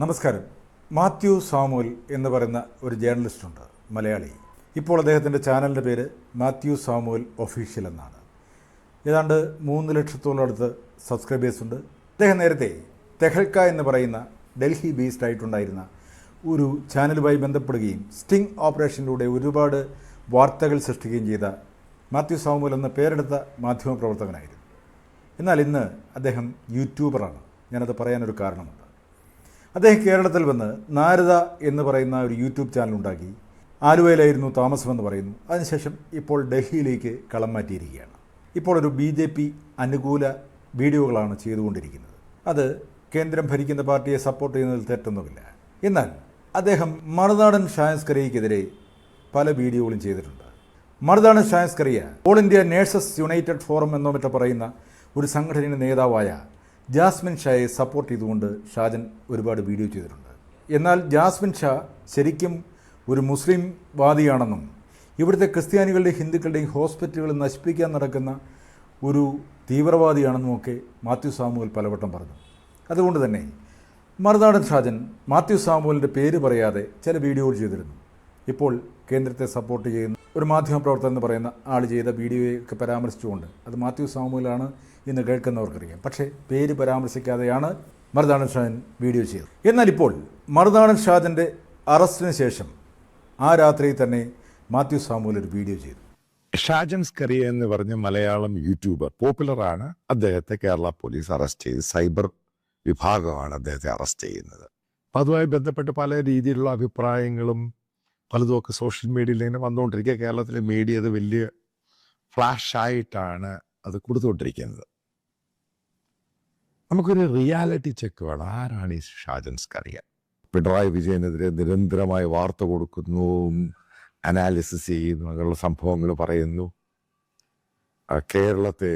നമസ്കാരം. മാത്യു സാമുവൽ എന്ന് പറയുന്ന ഒരു ജേർണലിസ്റ്റുണ്ട്, മലയാളി. ഇപ്പോൾ അദ്ദേഹത്തിൻ്റെ ചാനലിൻ്റെ പേര് മാത്യു സാമുവൽ ഒഫീഷ്യൽ എന്നാണ്. ഏതാണ്ട് 3 ലക്ഷത്തോളം അടുത്ത് സബ്സ്ക്രൈബേഴ്സ് ഉണ്ട്. അദ്ദേഹം നേരത്തെ തെഹൽക്ക എന്ന് പറയുന്ന ഡൽഹി ബേസ്ഡ് ആയിട്ടുണ്ടായിരുന്ന ഒരു ചാനലുമായി ബന്ധപ്പെടുകയും സ്റ്റിംഗ് ഓപ്പറേഷനിലൂടെ ഒരുപാട് വാർത്തകൾ സൃഷ്ടിക്കുകയും ചെയ്ത മാത്യു സാമുവൽ എന്ന പേരെടുത്ത മാധ്യമപ്രവർത്തകനായിരുന്നു. എന്നാൽ ഇന്ന് അദ്ദേഹം യൂട്യൂബറാണ്. ഞാനത് പറയാനൊരു കാരണമുണ്ട്. അദ്ദേഹം കേരളത്തിൽ വന്ന് നാരദ എന്ന് പറയുന്ന ഒരു യൂട്യൂബ് ചാനൽ ഉണ്ടാക്കി. ആലുവയിലായിരുന്നു താമസമെന്ന് പറയുന്നു. അതിനുശേഷം ഇപ്പോൾ ഡൽഹിയിലേക്ക് കളം മാറ്റിയിരിക്കുകയാണ്. ഇപ്പോൾ ഒരു BJP അനുകൂല വീഡിയോകളാണ് ചെയ്തുകൊണ്ടിരിക്കുന്നത്. അത് കേന്ദ്രം ഭരിക്കുന്ന പാർട്ടിയെ സപ്പോർട്ട് ചെയ്യുന്നതിൽ തെറ്റൊന്നുമില്ല. എന്നാൽ അദ്ദേഹം മറുനാടൻ ഷായസ്കറിയയ്ക്കെതിരെ പല വീഡിയോകളും ചെയ്തിട്ടുണ്ട്. മറുനാടൻ ഷായസ്കറിയ all India nurses United forum എന്നോ മറ്റോ പറയുന്ന ഒരു സംഘടനയുടെ നേതാവായ ജാസ്മിൻ ഷായെ സപ്പോർട്ട് ചെയ്തുകൊണ്ട് ഷാജൻ ഒരുപാട് വീഡിയോ ചെയ്തിട്ടുണ്ട്. എന്നാൽ ജാസ്മിൻ ഷാ ശരിക്കും ഒരു മുസ്ലിം വാദിയാണെന്നും ഇവിടുത്തെ ക്രിസ്ത്യാനികളുടെയും ഹിന്ദുക്കളുടെയും ഹോസ്പിറ്റലുകൾ നശിപ്പിക്കാൻ നടക്കുന്ന ഒരു തീവ്രവാദിയാണെന്നും ഒക്കെ മാത്യു സാമുവൽ പലവട്ടം പറഞ്ഞു. അതുകൊണ്ട് തന്നെ മറുനാടൻ ഷാജൻ മാത്യു സാമുവലിൻ്റെ പേര് പറയാതെ ചില വീഡിയോകൾ ചെയ്തിരുന്നു. ഇപ്പോൾ കേന്ദ്രത്തെ സപ്പോർട്ട് ചെയ്യുന്ന ഒരു മാധ്യമപ്രവർത്തകൻ എന്ന് പറയുന്ന ആൾ ചെയ്ത വീഡിയോയൊക്കെ പരാമർശിച്ചുകൊണ്ട് അത് മാത്യു സാമുവലാണ് എന്ന് കേൾക്കുന്നവർക്കറിയാം. പക്ഷേ പേര് പരാമർശിക്കാതെയാണ് മറുനാടൻ ഷാജൻ വീഡിയോ ചെയ്തത്. എന്നാൽ ഇപ്പോൾ മറുനാടൻ ഷാജൻ്റെ അറസ്റ്റിന് ശേഷം ആ രാത്രിയിൽ തന്നെ മാത്യു സാമുവൽ ഒരു വീഡിയോ ചെയ്തു. ഷാജൻ സ്കറിയ എന്ന് പറഞ്ഞ മലയാളം യൂട്യൂബർ പോപ്പുലറാണ്. അദ്ദേഹത്തെ കേരള പോലീസ് അറസ്റ്റ് ചെയ്ത് സൈബർ വിഭാഗമാണ് അദ്ദേഹത്തെ അറസ്റ്റ് ചെയ്യുന്നത്. അപ്പം അതുമായി ബന്ധപ്പെട്ട് പല രീതിയിലുള്ള അഭിപ്രായങ്ങളും പലതുമൊക്കെ സോഷ്യൽ മീഡിയയിൽ ഇങ്ങനെ വന്നുകൊണ്ടിരിക്കുക. കേരളത്തിലെ മീഡിയ അത് വലിയ ഫ്ലാഷായിട്ടാണ് അത് കൊടുത്തുകൊണ്ടിരിക്കുന്നത്. നമുക്കൊരു റിയാലിറ്റി ചെക്ക് വേണം. ആരാണ് ഈ ഷാജൻ സ്കറിയ? പിണറായി വിജയനെതിരെ നിരന്തരമായി വാർത്ത കൊടുക്കുന്നു, അനാലിസിസ് ചെയ്യുന്നു, അങ്ങനെയുള്ള സംഭവങ്ങൾ പറയുന്നു, കേരളത്തെ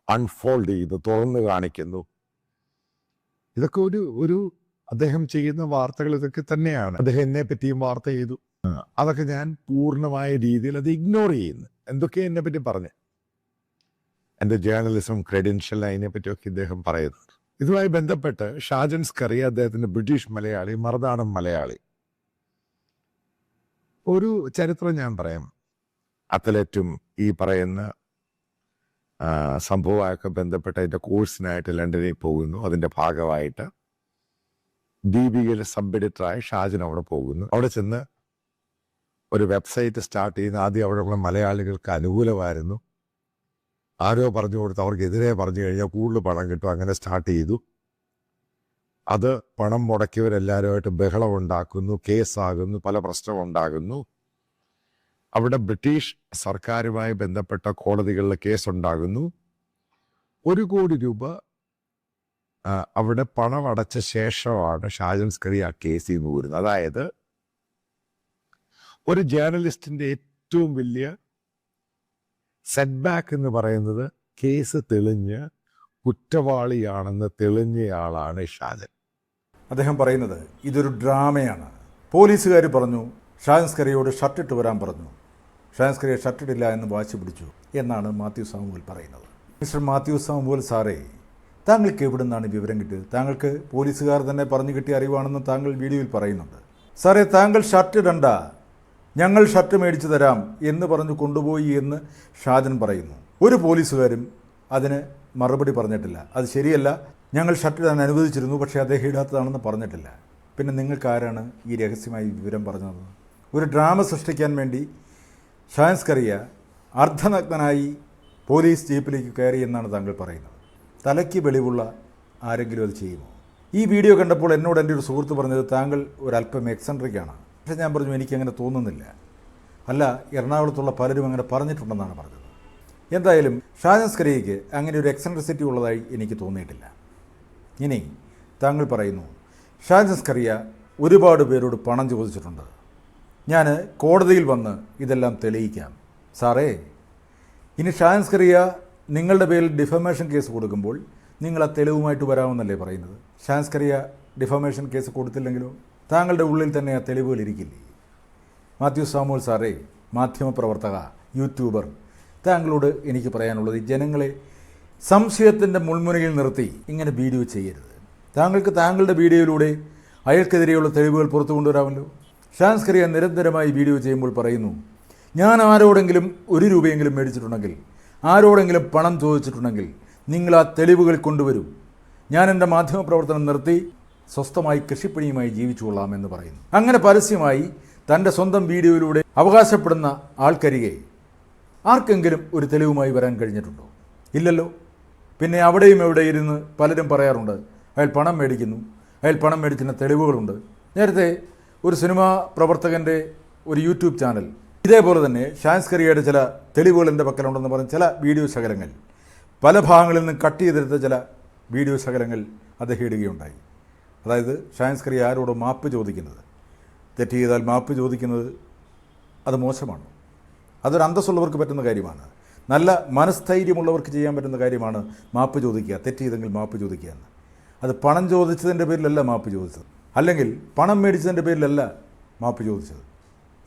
അൺഫോൾഡ് ചെയ്ത് തുറന്നു കാണിക്കുന്നു. ഇതൊക്കെ ഒരു അദ്ദേഹം ചെയ്യുന്ന വാർത്തകൾ ഇതൊക്കെ തന്നെയാണ്. അദ്ദേഹം എന്നെ പറ്റിയും വാർത്ത ചെയ്തു. അതൊക്കെ ഞാൻ പൂർണ്ണമായ രീതിയിൽ അത് ഇഗ്നോർ ചെയ്യുന്നു. എന്തൊക്കെ എന്നെ പറ്റി പറഞ്ഞു, എൻ്റെ ജേർണലിസം ക്രെഡൻഷ്യൽ അതിനെ പറ്റിയൊക്കെ ഇദ്ദേഹം പറയുന്നു. ഇതുമായി ബന്ധപ്പെട്ട് ഷാജൻ സ്കറിയ അദ്ദേഹത്തിൻ്റെ ബ്രിട്ടീഷ് മലയാളി, മറുനാടൻ മലയാളി. ഒരു ചരിത്രം ഞാൻ പറയാം. അത്ലറ്റും ഈ പറയുന്ന സംഭവമൊക്കെ ബന്ധപ്പെട്ട് അതിൻ്റെ കോഴ്സിനായിട്ട് ലണ്ടനിൽ പോകുന്നു. അതിൻ്റെ ഭാഗമായിട്ട് ദീപികയിലെ സബ് എഡിറ്ററായി ഷാജൻ അവിടെ പോകുന്നു. അവിടെ ചെന്ന് ഒരു വെബ്സൈറ്റ് സ്റ്റാർട്ട് ചെയ്യുന്ന ആദ്യം അവിടെയുള്ള മലയാളികൾക്ക് അനുകൂലമായിരുന്നു. ആരോ പറഞ്ഞു കൊടുത്ത് അവർക്കെതിരെ പറഞ്ഞു കഴിഞ്ഞാൽ കൂടുതൽ പണം കിട്ടും. അങ്ങനെ സ്റ്റാർട്ട് ചെയ്തു. അത് പണം മുടക്കിയവരെല്ലാവരുമായിട്ട് ബഹളം ഉണ്ടാക്കുന്നു, കേസാകുന്നു, പല പ്രശ്നമുണ്ടാകുന്നു. അവിടെ ബ്രിട്ടീഷ് സർക്കാരുമായി ബന്ധപ്പെട്ട കോടതികളിൽ കേസുണ്ടാകുന്നു. 1 കോടി രൂപ അവിടെ പണം അടച്ച ശേഷമാണ് ഷാജൻ സ്കറിയ ആ കേസിൽ നിന്ന് വരുന്നത്. അതായത് ഒരു ജേർണലിസ്റ്റിൻ്റെ ഏറ്റവും വലിയ സെറ്റ് ബാക്ക് എന്ന് പറയുന്നത് കേസ് തെളിഞ്ഞ് കുറ്റവാളിയാണെന്ന് തെളിഞ്ഞയാളാണ് ഷാജൻ. അദ്ദേഹം പറയുന്നത് ഇതൊരു ഡ്രാമയാണ്. പോലീസുകാർ പറഞ്ഞു ഷാജൻ സ്കറിയയോട് ഷർട്ടിട്ട് വരാൻ പറഞ്ഞു. ഷാജൻ സ്കറിയ ഷർട്ടിട്ടില്ല എന്ന് വാശി പിടിച്ചു എന്നാണ് മാത്യു സാമുവൽ പറയുന്നത്. മിസ്റ്റർ മാത്യു സാമുവൽ സാറേ, താങ്കൾക്ക് എവിടെ നിന്നാണ് വിവരം കിട്ടിയത്? താങ്കൾക്ക് പോലീസുകാർ തന്നെ പറഞ്ഞു കിട്ടിയ അറിവാണെന്ന് താങ്കൾ വീഡിയോയിൽ പറയുന്നുണ്ട്. സാറേ, താങ്കൾ ഷർട്ട് ഇടണ്ട, ഞങ്ങൾ ഷർട്ട് മേടിച്ചു തരാം എന്ന് പറഞ്ഞു കൊണ്ടുപോയി എന്ന് ഷാജൻ പറയുന്നു. ഒരു പോലീസുകാരും അതിന് മറുപടി പറഞ്ഞിട്ടില്ല. അത് ശരിയല്ല, ഞങ്ങൾ ഷർട്ട് ഇടാൻ അനുവദിച്ചിരുന്നു, പക്ഷേ അദ്ദേഹം ഇടാത്തതാണെന്ന് പറഞ്ഞിട്ടില്ല. പിന്നെ നിങ്ങൾക്ക് ആരാണ് ഈ രഹസ്യമായി വിവരം പറഞ്ഞത്? ഒരു ഡ്രാമ സൃഷ്ടിക്കാൻ വേണ്ടി ഷാജൻ സ്കറിയ അർദ്ധനഗ്നനായി പോലീസ് ജീപ്പിലേക്ക് കയറി എന്നാണ് താങ്കൾ പറയുന്നത്. തലയ്ക്ക് വെളിവുള്ള ആരെങ്കിലും അത് ചെയ്യുമോ? ഈ വീഡിയോ കണ്ടപ്പോൾ എന്നോട് എൻ്റെ ഒരു സുഹൃത്ത് പറഞ്ഞത് താങ്കൾ ഒരല്പം എക്സെൻട്രിക്കാണ്. പക്ഷേ ഞാൻ പറഞ്ഞു എനിക്കങ്ങനെ തോന്നുന്നില്ല. അല്ല, എറണാകുളത്തുള്ള പലരും അങ്ങനെ പറഞ്ഞിട്ടുണ്ടെന്നാണ് പറഞ്ഞത്. എന്തായാലും ഷാജൻ സ്കറിയയ്ക്ക് അങ്ങനെ ഒരു എക്സെൻട്രിസിറ്റി ഉള്ളതായി എനിക്ക് തോന്നിയിട്ടില്ല. ഇനി താങ്കൾ പറയുന്നു ഷാജൻ സ്കറിയ ഒരുപാട് പേരോട് പണം ചോദിച്ചിട്ടുണ്ട്, ഞാൻ കോടതിയിൽ വന്ന് ഇതെല്ലാം തെളിയിക്കാം. സാറേ, ഇനി ഷാജൻ സ്കറിയ നിങ്ങളുടെ പേരിൽ ഡിഫമേഷൻ കേസ് കൊടുക്കുമ്പോൾ നിങ്ങൾ ആ തെളിവുമായിട്ട് വരാമെന്നല്ലേ പറയുന്നത്? ഷാജൻ സ്കറിയ ഡിഫമേഷൻ കേസ് കൊടുത്തില്ലെങ്കിലോ താങ്കളുടെ ഉള്ളിൽ തന്നെ ആ തെളിവുകൾ ഇരിക്കില്ലേ? മാത്യു സാമുവൽ സാറേ, മാധ്യമപ്രവർത്തക, യൂട്യൂബർ, താങ്കളോട് എനിക്ക് പറയാനുള്ളത് ജനങ്ങളെ സംശയത്തിൻ്റെ മുൾമുനയിൽ നിർത്തി ഇങ്ങനെ വീഡിയോ ചെയ്യരുത്. താങ്കൾക്ക് താങ്കളുടെ വീഡിയോയിലൂടെ അയാൾക്കെതിരെയുള്ള തെളിവുകൾ പുറത്തു കൊണ്ടുവരാമല്ലോ. ഷാൻസ്കറിയ നിരന്തരമായി വീഡിയോ ചെയ്യുമ്പോൾ പറയുന്നു, ഞാൻ ആരോടെങ്കിലും 1 രൂപയെങ്കിലും മേടിച്ചിട്ടുണ്ടെങ്കിൽ, ആരോടെങ്കിലും പണം ചോദിച്ചിട്ടുണ്ടെങ്കിൽ നിങ്ങൾ ആ തെളിവുകൾ കൊണ്ടുവരൂ. ഞാൻ എൻ്റെ മാധ്യമപ്രവർത്തനം നിർത്തി സ്വസ്ഥമായി കൃഷിപ്പണിയുമായി ജീവിച്ചുകൊള്ളാമെന്ന് പറയുന്നു. അങ്ങനെ പരസ്യമായി തൻ്റെ സ്വന്തം വീഡിയോയിലൂടെ അവകാശപ്പെടുന്ന ആൾക്കരികെ ആർക്കെങ്കിലും ഒരു തെളിവുമായി വരാൻ കഴിഞ്ഞിട്ടുണ്ടോ? ഇല്ലല്ലോ. പിന്നെ അവിടെയും എവിടെ ഇരുന്ന് പലരും പറയാറുണ്ട്, അയാൾ പണം മേടിക്കുന്നു, അയാൾ പണം മേടിക്കുന്ന തെളിവുകളുണ്ട്. നേരത്തെ ഒരു സിനിമാ പ്രവർത്തകൻ്റെ ഒരു യൂട്യൂബ് ചാനൽ ഇതേപോലെ തന്നെ ഷാൻസ്കറിയയുടെ ചില തെളിവുകൾ എൻ്റെ പക്കലുണ്ടെന്ന് പറഞ്ഞ് ചില വീഡിയോ ശകലങ്ങൾ പല ഭാഗങ്ങളിൽ നിന്ന് കട്ട് ചെയ്തെടുത്ത ചില വീഡിയോ ശകലങ്ങൾ അദ്ദേഹം ഇടുകയുണ്ടായി. അതായത് ഷാൻസ്കറിയ ആരോട് മാപ്പ് ചോദിക്കുന്നത്, തെറ്റ് ചെയ്താൽ മാപ്പ് ചോദിക്കുന്നത് അത് മോശമാണ്. അതൊരു അന്തസ്സുള്ളവർക്ക് പറ്റുന്ന കാര്യമാണ്. നല്ല മനസ്ഥൈര്യമുള്ളവർക്ക് ചെയ്യാൻ പറ്റുന്ന കാര്യമാണ് മാപ്പ് ചോദിക്കുക, തെറ്റ് ചെയ്തെങ്കിൽ മാപ്പ് ചോദിക്കുക എന്ന്. അത് പണം ചോദിച്ചതിൻ്റെ പേരിലല്ല മാപ്പ് ചോദിച്ചത്, അല്ലെങ്കിൽ പണം മേടിച്ചതിൻ്റെ പേരിലല്ല മാപ്പ് ചോദിച്ചത്.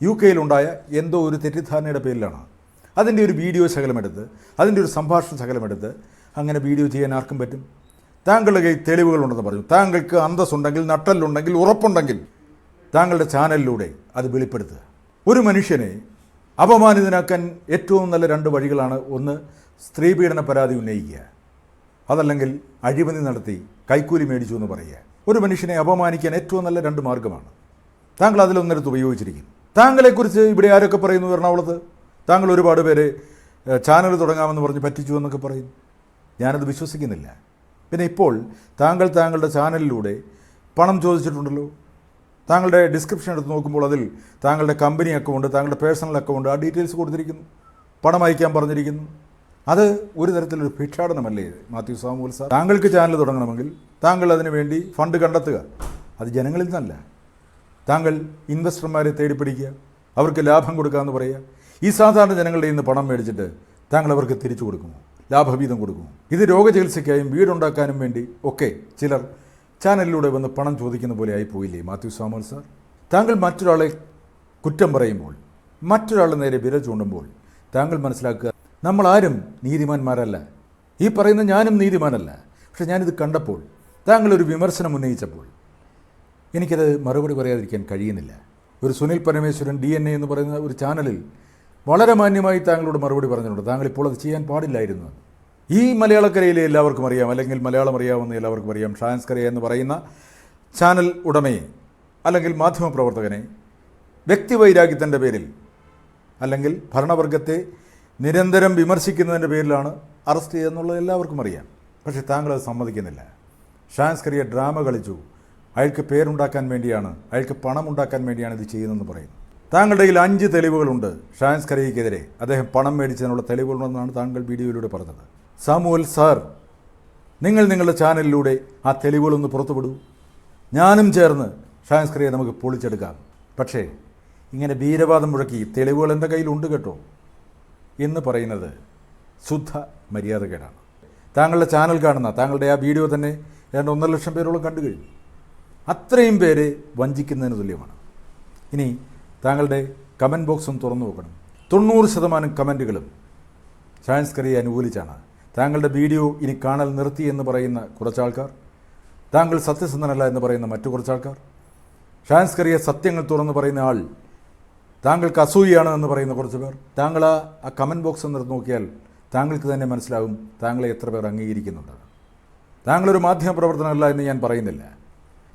UK യിലുണ്ടായ എന്തോ ഒരു തെറ്റിദ്ധാരണയുടെ പേരിലാണ്. അതിൻ്റെ ഒരു വീഡിയോ ശകലമെടുത്ത്, അതിൻ്റെ ഒരു സംഭാഷണ ശകലമെടുത്ത് അങ്ങനെ വീഡിയോ ചെയ്യാൻ ആർക്കും പറ്റും. താങ്കളുടെ കയ്യിൽ തെളിവുകളുണ്ടെന്ന് പറഞ്ഞു, താങ്കൾക്ക് അന്തസ്സുണ്ടെങ്കിൽ, നട്ടലുണ്ടെങ്കിൽ, ഉറപ്പുണ്ടെങ്കിൽ താങ്കളുടെ ചാനലിലൂടെ അത് വെളിപ്പെടുത്തുക. ഒരു മനുഷ്യനെ അപമാനിതനാക്കാൻ ഏറ്റവും നല്ല 2 വഴികളാണ്. ഒന്ന്, സ്ത്രീപീഡന പരാതി ഉന്നയിക്കുക, അതല്ലെങ്കിൽ അഴിമതി നടത്തി കൈക്കൂലി മേടിച്ചു എന്ന് പറയുക. ഒരു മനുഷ്യനെ അപമാനിക്കാൻ ഏറ്റവും നല്ല 2 മാർഗ്ഗമാണ്. താങ്കൾ അതിലൊന്നെടുത്ത് ഉപയോഗിച്ചിരിക്കുന്നു. താങ്കളെക്കുറിച്ച് ഇവിടെ ആരൊക്കെ പറയുന്നു? എറണാകുളത്ത് താങ്കൾ ഒരുപാട് പേരെ ചാനൽ തുടങ്ങാമെന്ന് പറഞ്ഞ് പറ്റിച്ചു എന്നൊക്കെ പറയുന്നു. ഞാനത് വിശ്വസിക്കുന്നില്ല. പിന്നെ ഇപ്പോൾ താങ്കളുടെ ചാനലിലൂടെ പണം ചോദിച്ചിട്ടുണ്ടല്ലോ. താങ്കളുടെ ഡിസ്ക്രിപ്ഷൻ എടുത്ത് നോക്കുമ്പോൾ അതിൽ താങ്കളുടെ കമ്പനി അക്കൗണ്ട്, താങ്കളുടെ പേഴ്സണൽ അക്കൗണ്ട്, ആ ഡീറ്റെയിൽസ് കൊടുത്തിരിക്കുന്നു. പണം അയക്കാൻ പറഞ്ഞിരിക്കുന്നു. അത് ഒരു തരത്തിലൊരു ഭിക്ഷാടനമല്ലേ മാത്യു സാമുവൽ സാർ? താങ്കൾക്ക് ചാനൽ തുടങ്ങണമെങ്കിൽ താങ്കൾ അതിനു വേണ്ടി ഫണ്ട് കണ്ടെത്തുക. അത് ജനങ്ങളിൽ നിന്നല്ല. താങ്കൾ ഇൻവെസ്റ്റർമാരെ തേടിപ്പിടിക്കുക, അവർക്ക് ലാഭം കൊടുക്കാമെന്ന് പറയുക. ഈ സാധാരണ ജനങ്ങളുടെ ഇന്ന് പണം മേടിച്ചിട്ട് താങ്കൾ അവർക്ക് തിരിച്ചു കൊടുക്കുമോ? ലാഭവീതം കൊടുക്കുമോ? ഇത് രോഗചികിത്സയ്ക്കായും വീടുണ്ടാക്കാനും വേണ്ടി ഒക്കെ ചിലർ ചാനലിലൂടെ വന്ന് പണം ചോദിക്കുന്ന പോലെ ആയിപ്പോയില്ലേ മാത്യു സാമുവൽ സാർ? താങ്കൾ മറ്റൊരാളെ കുറ്റം പറയുമ്പോൾ, മറ്റൊരാളുടെ നേരെ വിരൽ ചൂണ്ടുമ്പോൾ താങ്കൾ മനസ്സിലാക്കുക, നമ്മളാരും നീതിമാന്മാരല്ല. ഈ പറയുന്ന ഞാനും നീതിമാനല്ല. പക്ഷെ ഞാനിത് കണ്ടപ്പോൾ, താങ്കളൊരു വിമർശനം ഉന്നയിച്ചപ്പോൾ എനിക്കത് മറുപടി പറയാതിരിക്കാൻ കഴിയുന്നില്ല. ഒരു സുനിൽ പരമേശ്വരൻ DNA എന്ന് പറയുന്ന ഒരു ചാനലിൽ വളരെ മാന്യമായി താങ്കളോട് മറുപടി പറഞ്ഞിട്ടുണ്ട്. താങ്കൾ ഇപ്പോൾ അത് ചെയ്യാൻ പാടില്ലായിരുന്നു. ഈ മലയാളക്കരയിലെ എല്ലാവർക്കും അറിയാം, അല്ലെങ്കിൽ മലയാളം അറിയാവുന്ന എല്ലാവർക്കും അറിയാം, ഷാൻസ്കറിയ എന്ന് പറയുന്ന ചാനൽ ഉടമയെ അല്ലെങ്കിൽ മാധ്യമപ്രവർത്തകനെ വ്യക്തിവൈരാഗ്യത്തിൻ്റെ പേരിൽ അല്ലെങ്കിൽ ഭരണവർഗത്തെ നിരന്തരം വിമർശിക്കുന്നതിൻ്റെ പേരിലാണ് അറസ്റ്റ് ചെയ്യുന്നുള്ളത് എല്ലാവർക്കും അറിയാം. പക്ഷേ താങ്കൾ അത് സമ്മതിക്കുന്നില്ല. ഷാൻസ്കറിയ ഡ്രാമ കളിച്ചു, അയാൾക്ക് പേരുണ്ടാക്കാൻ വേണ്ടിയാണ്, അയാൾക്ക് പണം ഉണ്ടാക്കാൻ വേണ്ടിയാണ് ഇത് ചെയ്യുന്നതെന്ന് പറയുന്നു. താങ്കളുടെ കയ്യിൽ 5 തെളിവുകളുണ്ട് ഷാൻസ്കറിയയ്ക്കെതിരെ. അദ്ദേഹം പണം മേടിച്ചതിനുള്ള തെളിവുകളുണ്ടെന്നാണ് താങ്കൾ വീഡിയോയിലൂടെ പറഞ്ഞത്. സാമുവൽ സാർ, നിങ്ങൾ നിങ്ങളുടെ ചാനലിലൂടെ ആ തെളിവുകളൊന്ന് പുറത്തുവിടൂ. ഞാനും ചേർന്ന് ഷാൻസ്കറിയെ നമുക്ക് പൊളിച്ചെടുക്കാം. പക്ഷേ ഇങ്ങനെ വീരവാദം മുഴക്കി തെളിവുകൾ എൻ്റെ കയ്യിലുണ്ട് കേട്ടോ എന്ന് പറയുന്നത് ശുദ്ധ മര്യാദകേടാണ്. താങ്കളുടെ ചാനൽ കാണുന്ന, താങ്കളുടെ ആ വീഡിയോ തന്നെ ഏതാണ്ട് 1.5 ലക്ഷം പേരോളം കണ്ടു കഴിഞ്ഞു. അത്രയും പേരെ വഞ്ചിക്കുന്നതിന് തുല്യമാണ്. ഇനി താങ്കളുടെ കമൻറ്റ് ബോക്സും തുറന്നു നോക്കണം. 90% കമൻറ്റുകളും ഷാൻസ്കറിയെ അനുകൂലിച്ചാണ്. താങ്കളുടെ വീഡിയോ ഇനി കാണൽ നിർത്തി എന്ന് പറയുന്ന കുറച്ചാൾക്കാർ, താങ്കൾ സത്യസന്ധനല്ല എന്ന് പറയുന്ന മറ്റു കുറച്ചാൾക്കാർ, ഷാൻസ്കറിയെ സത്യങ്ങൾ തുറന്ന് പറയുന്ന ആൾ താങ്കൾക്ക് അസൂയാണ് എന്ന് പറയുന്ന കുറച്ച് പേർ. താങ്കൾ ആ കമൻറ്റ് ബോക്സ് ഒന്ന് നോക്കിയാൽ താങ്കൾക്ക് തന്നെ മനസ്സിലാകും താങ്കളെ എത്ര പേർ അംഗീകരിക്കുന്നുണ്ട്. താങ്കളൊരു മാധ്യമപ്രവർത്തനമല്ല എന്ന് ഞാൻ പറയുന്നില്ല.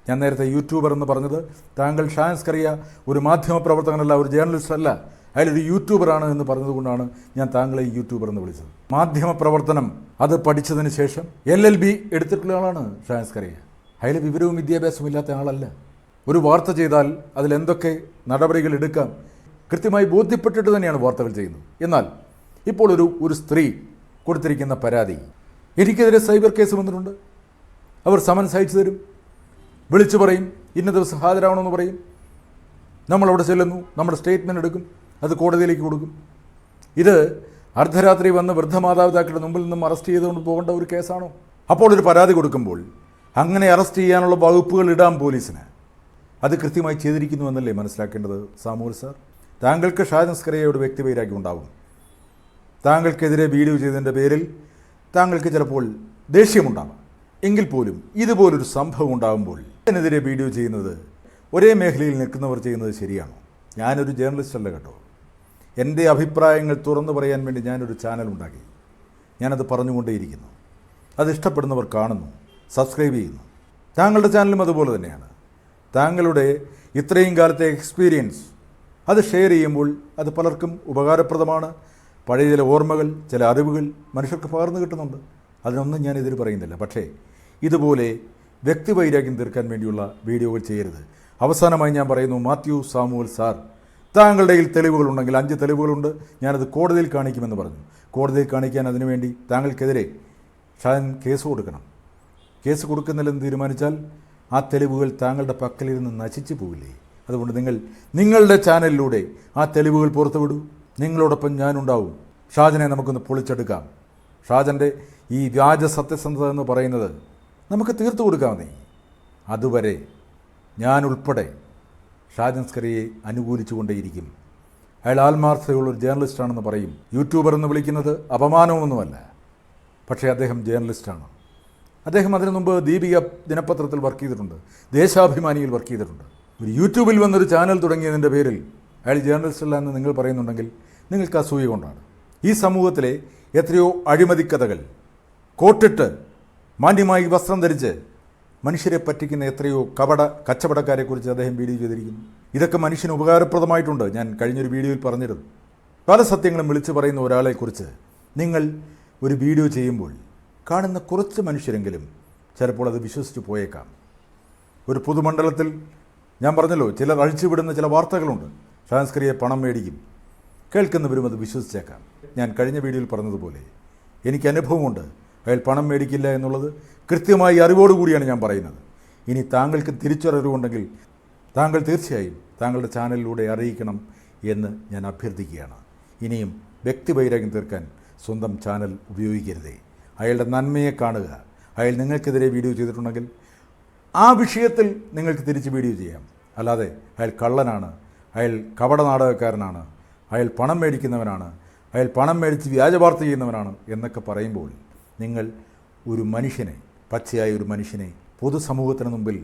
ഞാൻ നേരത്തെ യൂട്യൂബർ എന്ന് പറഞ്ഞത് താങ്കൾ ഷാൻസ്കറിയ ഒരു മാധ്യമപ്രവർത്തകനല്ല, ഒരു ജേർണലിസ്റ്റ് അല്ല, അയാളൊരു യൂട്യൂബറാണ് എന്ന് പറഞ്ഞതുകൊണ്ടാണ് ഞാൻ താങ്കളെ യൂട്യൂബർ എന്ന് വിളിച്ചത്. മാധ്യമപ്രവർത്തനം അത് പഠിച്ചതിന് ശേഷം LLB എടുത്തിട്ടുള്ള ആളാണ് ഷാൻസ്കറിയ. അയാൾ വിവരവും വിദ്യാഭ്യാസവും ഇല്ലാത്ത ആളല്ല. ഒരു വാർത്ത ചെയ്താൽ അതിലെന്തൊക്കെ നടപടികൾ എടുക്കാം കൃത്യമായി ബോധ്യപ്പെട്ടിട്ട് തന്നെയാണ് വാർത്തകൾ ചെയ്യുന്നത്. എന്നാൽ ഇപ്പോൾ ഒരു സ്ത്രീ കൊടുത്തിരിക്കുന്ന പരാതി, എനിക്കെതിരെ സൈബർ കേസ് വന്നിട്ടുണ്ട്, അവർ സമൻസ് അയച്ചു തരും, വിളിച്ചു പറയും, ഇന്ന ദിവസം ഹാജരാവണമെന്ന് പറയും. നമ്മളവിടെ ചെല്ലുന്നു, നമ്മുടെ സ്റ്റേറ്റ്മെൻറ്റ് എടുക്കും, അത് കോടതിയിലേക്ക് കൊടുക്കും. ഇത് അർദ്ധരാത്രി വന്ന് വൃദ്ധമാതാപിതാക്കളുടെ മുമ്പിൽ നിന്നും അറസ്റ്റ് ചെയ്തുകൊണ്ട് പോകേണ്ട ഒരു കേസാണോ? അപ്പോൾ ഒരു പരാതി കൊടുക്കുമ്പോൾ അങ്ങനെ അറസ്റ്റ് ചെയ്യാനുള്ള വകുപ്പുകൾ ഇടാം പോലീസിന്. അത് കൃത്യമായി ചെയ്തിരിക്കുന്നു എന്നല്ലേ മനസ്സിലാക്കേണ്ടത് സാമുവൽ സാർ? താങ്കൾക്ക് ഷാൻസ്കറിയയോട് വ്യക്തിവൈരാഗ്യം ഉണ്ടാവും. താങ്കൾക്കെതിരെ വീഡിയോ ചെയ്തതിൻ്റെ പേരിൽ താങ്കൾക്ക് ചിലപ്പോൾ ദേഷ്യമുണ്ടാവാം. എങ്കിൽ പോലും ഇതുപോലൊരു സംഭവം ഉണ്ടാകുമ്പോൾ ഇതിനെതിരെ വീഡിയോ ചെയ്യുന്നത് ഒരേ മേഖലയിൽ നിൽക്കുന്നവർ ചെയ്യുന്നത് ശരിയാണോ? ഞാനൊരു ജേർണലിസ്റ്റ് അല്ല കേട്ടോ. എൻ്റെ അഭിപ്രായങ്ങൾ തുറന്നു പറയാൻ വേണ്ടി ഞാനൊരു ചാനൽ ഉണ്ടാക്കി. ഞാനത് പറഞ്ഞുകൊണ്ടേയിരിക്കുന്നു. അത് ഇഷ്ടപ്പെടുന്നവർ കാണുന്നു, സബ്സ്ക്രൈബ് ചെയ്യുന്നു. താങ്കളുടെ ചാനലും അതുപോലെ തന്നെയാണ്. താങ്കളുടെ ഇത്രയും കാലത്തെ എക്സ്പീരിയൻസ് അത് ഷെയർ ചെയ്യുമ്പോൾ അത് പലർക്കും ഉപകാരപ്രദമാണ്. പഴയ ചില ഓർമ്മകൾ, ചില അറിവുകൾ മനുഷ്യർക്ക് പകർന്നു കിട്ടുന്നുണ്ട്. അതിനൊന്നും ഞാൻ എതിര് പറയുന്നില്ല. പക്ഷേ ഇതുപോലെ വ്യക്തിവൈരാഗ്യം തീർക്കാൻ വേണ്ടിയുള്ള വീഡിയോകൾ ചെയ്യരുത്. അവസാനമായി ഞാൻ പറയുന്നു, മാത്യു സാമുവൽ സാർ, താങ്കളുടെ കയ്യിൽ തെളിവുകളുണ്ടെങ്കിൽ 5 തെളിവുകളുണ്ട്, ഞാനത് കോടതിയിൽ കാണിക്കുമെന്ന് പറഞ്ഞു. കോടതിയിൽ കാണിക്കാൻ അതിനുവേണ്ടി താങ്കൾക്കെതിരെ ഷാജൻ കേസ് കൊടുക്കണം. കേസ് കൊടുക്കുന്നില്ലെന്ന് തീരുമാനിച്ചാൽ ആ തെളിവുകൾ താങ്കളുടെ പക്കലിരുന്ന് നശിച്ചു പോവില്ലേ? അതുകൊണ്ട് നിങ്ങളുടെ ചാനലിലൂടെ ആ തെളിവുകൾ പുറത്തുവിടൂ. നിങ്ങളോടൊപ്പം ഞാനുണ്ടാവും. ഷാജനെ നമുക്കൊന്ന് പൊളിച്ചെടുക്കാം. ഷാജൻ്റെ ഈ വ്യാജ സത്യസന്ധത എന്ന് പറയുന്നത് നമുക്ക് തീർത്തു കൊടുക്കാമെന്നേ. അതുവരെ ഞാനുൾപ്പെടെ ഷാജൻ സ്കറിയെ അനുകൂലിച്ചുകൊണ്ടേയിരിക്കും. അയാൾ ആത്മാർത്ഥതയുള്ളൊരു ജേർണലിസ്റ്റാണെന്ന് പറയും. യൂട്യൂബർ എന്ന് വിളിക്കുന്നത് അപമാനമൊന്നുമല്ല. പക്ഷേ അദ്ദേഹം ജേർണലിസ്റ്റാണ്. അദ്ദേഹം അതിനു മുമ്പ് ദീപിക ദിനപത്രത്തിൽ വർക്ക് ചെയ്തിട്ടുണ്ട്, ദേശാഭിമാനിയിൽ വർക്ക് ചെയ്തിട്ടുണ്ട്. ഒരു യൂട്യൂബിൽ വന്നൊരു ചാനൽ തുടങ്ങിയതിൻ്റെ പേരിൽ അയാൾ ജേർണലിസ്റ്റല്ല എന്ന് നിങ്ങൾ പറയുന്നുണ്ടെങ്കിൽ നിങ്ങൾക്ക് അസൂയ കൊണ്ടാണ്. ഈ സമൂഹത്തിലെ എത്രയോ അഴിമതിക്കഥകൾ കോട്ടിട്ട് മാന്യമായി വസ്ത്രം ധരിച്ച് മനുഷ്യരെ പറ്റിക്കുന്ന എത്രയോ കച്ചവടക്കാരെക്കുറിച്ച് അദ്ദേഹം വീഡിയോ ചെയ്തിരിക്കുന്നു. ഇതൊക്കെ മനുഷ്യന് ഉപകാരപ്രദമായിട്ടുണ്ട്. ഞാൻ കഴിഞ്ഞൊരു വീഡിയോയിൽ പറഞ്ഞിരുന്നു. പല സത്യങ്ങളും വിളിച്ചു പറയുന്ന ഒരാളെക്കുറിച്ച് നിങ്ങൾ ഒരു വീഡിയോ ചെയ്യുമ്പോൾ കാണുന്ന കുറച്ച് മനുഷ്യരെങ്കിലും ചിലപ്പോൾ അത് വിശ്വസിച്ച് പോയേക്കാം. ഒരു പൊതുമണ്ഡലത്തിൽ ഞാൻ പറഞ്ഞല്ലോ, ചിലർ അഴിച്ചുവിടുന്ന ചില വാർത്തകളുണ്ട്. ഷാജൻ സ്കറിയെ പണം മേടിക്കും. കേൾക്കുന്നവരും അത് വിശ്വസിച്ചേക്കാം. ഞാൻ കഴിഞ്ഞ വീഡിയോയിൽ പറഞ്ഞതുപോലെ എനിക്ക് അനുഭവമുണ്ട്. അയാൾ പണം മേടിക്കില്ല എന്നുള്ളത് കൃത്യമായി അറിവോടുകൂടിയാണ് ഞാൻ പറയുന്നത്. ഇനി താങ്കൾക്ക് തിരിച്ചറിവുണ്ടെങ്കിൽ താങ്കൾ തീർച്ചയായും താങ്കളുടെ ചാനലിലൂടെ അറിയിക്കണം എന്ന് ഞാൻ അഭ്യർത്ഥിക്കുകയാണ്. ഇനിയും വ്യക്തിവൈരാഗ്യം തീർക്കാൻ സ്വന്തം ചാനൽ ഉപയോഗിക്കരുതേ. അയാളുടെ നന്മയെ കാണുക. അയാൾ നിങ്ങൾക്കെതിരെ വീഡിയോ ചെയ്തിട്ടുണ്ടെങ്കിൽ ആ വിഷയത്തിൽ നിങ്ങൾക്ക് തിരിച്ച് വീഡിയോ ചെയ്യാം. അല്ലാതെ അയാൾ കള്ളനാണ്, അയാൾ കപട നാടകക്കാരനാണ്, അയാൾ പണം മേടിക്കുന്നവനാണ്, അയാൾ പണം മേടിച്ച് വ്യാജ വാർത്ത ചെയ്യുന്നവനാണ് എന്നൊക്കെ പറയുമ്പോൾ നിങ്ങൾ ഒരു മനുഷ്യനെ, പച്ചയായ ഒരു മനുഷ്യനെ പൊതുസമൂഹത്തിന് മുമ്പിൽ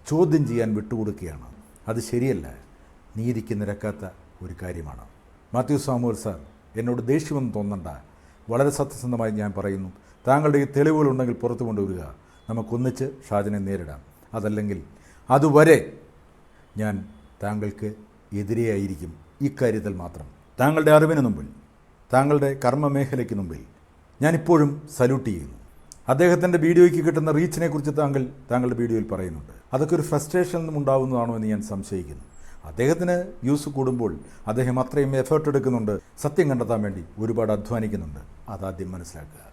ചോദ്യം ചെയ്യാൻ വിട്ടുകൊടുക്കുകയാണ്. അത് ശരിയല്ല, നീതിക്ക് നിരക്കാത്ത ഒരു കാര്യമാണ്. മാത്യു സാമുവൽ സാർ, എന്നോട് ദേഷ്യമൊന്നും തോന്നണ്ട. വളരെ സത്യസന്ധമായി ഞാൻ പറയുന്നു, താങ്കളുടെ ഈ തെളിവുകളുണ്ടെങ്കിൽ പുറത്തു കൊണ്ടുവരിക. നമുക്കൊന്നിച്ച് ഷാജനെ നേരിടാം. അതല്ലെങ്കിൽ അതുവരെ ഞാൻ താങ്കൾക്ക് എതിരെയായിരിക്കും. ഇക്കാര്യത്തിൽ മാത്രം താങ്കളുടെ അറിവിന് മുമ്പിൽ, താങ്കളുടെ കർമ്മമേഖലയ്ക്ക് മുമ്പിൽ ഞാനിപ്പോഴും സല്യൂട്ട് ചെയ്യുന്നു. അദ്ദേഹത്തിൻ്റെ വീഡിയോയ്ക്ക് കിട്ടുന്ന റീച്ചിനെക്കുറിച്ച് താങ്കളുടെ വീഡിയോയിൽ പറയുന്നുണ്ട്. അതൊക്കെ ഒരു ഫ്രസ്ട്രേഷൻ ഉണ്ടാകുന്നതാണോ എന്ന് ഞാൻ സംശയിക്കുന്നു. അദ്ദേഹത്തിന് വ്യൂസ് കൂടുമ്പോൾ അദ്ദേഹം അത്രയും എഫേർട്ട് എടുക്കുന്നുണ്ട്. സത്യം കണ്ടെത്താൻ വേണ്ടി ഒരുപാട് അധ്വാനിക്കുന്നുണ്ട്. അതാദ്യം മനസ്സിലാക്കുക.